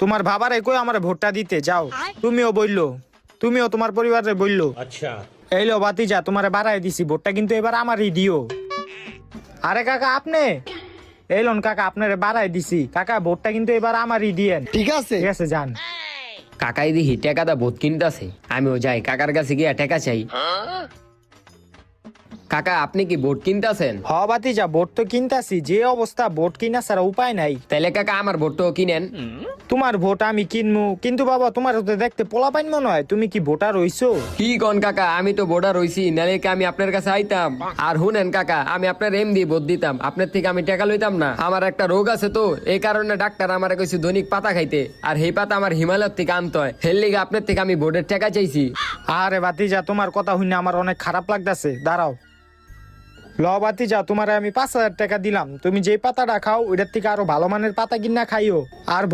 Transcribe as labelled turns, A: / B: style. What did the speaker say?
A: তোমার বাবারে কই আমার ভোটটা দিতে যাও। তুমিও বললো, তুমিও তোমার পরিবারে বললো।
B: अच्छा।
A: এইলো বাতিজা, তোমারে বাড়াই দিছি, ভোটটা কিন্তু এবার আমারই দিও। আরে কাকা আপনি এইলন কাকা, আপনারে বাড়াই দিছি কাকা, ভোটটা কিন্তু এবার আমারই দিয়েন।
C: ঠিক আছে।
A: ঠিক আছে যান।
D: কাকাই দেখি টেকাদা ভোট কিনতেছে, আমিও যাই কাকার কাছে গিয়া টেকা চাই। কাকা আপনি কি ভোট কিনতেছেন?
A: হ বাতিজা, ভোট তো কিনতাছি, যে অবস্থা ভোট কিনা ছাড়া উপায় নাই।
D: তাইলে কাকা আমার ভোটটাও কিনেন।
A: তোমার ভোট আমি কিনবো, কিন্তু বাবা তোমার তো দেখতে পোলা পাইন মনে হয়, তুমি কি ভোটার হইছো?
D: কি কন কাকা, আমি তো ভোটার হইছি, নালে কি আমি আপনার কাছে আইতাম? আর শুনেন কাকা, আমি আপনার এমডি ভোট দিতাম, আপনার থেকে আমি টাকা লইতাম না। আমার একটা রোগ আছে তো, এই কারণে ডাক্তার আমার কইছে দৈনিক পাতা খাইতে, আর এই পাতা আমার হিমালয়ের থেকে আনতে হয়। হের লিগে আপনার থেকে আমি ভোটের টাকা চাইছি।
A: আরে বাতিজা, তোমার কথা শুনে আমার অনেক খারাপ লাগতেছে, দাঁড়াও। ল বাতিজা, তোমারে আমি 5,000 টাকা দিলাম, তুমি যে পাতাটা খাও ওইটার থেকে আরো ভালো মানের পাতা কিনা খাইও। আর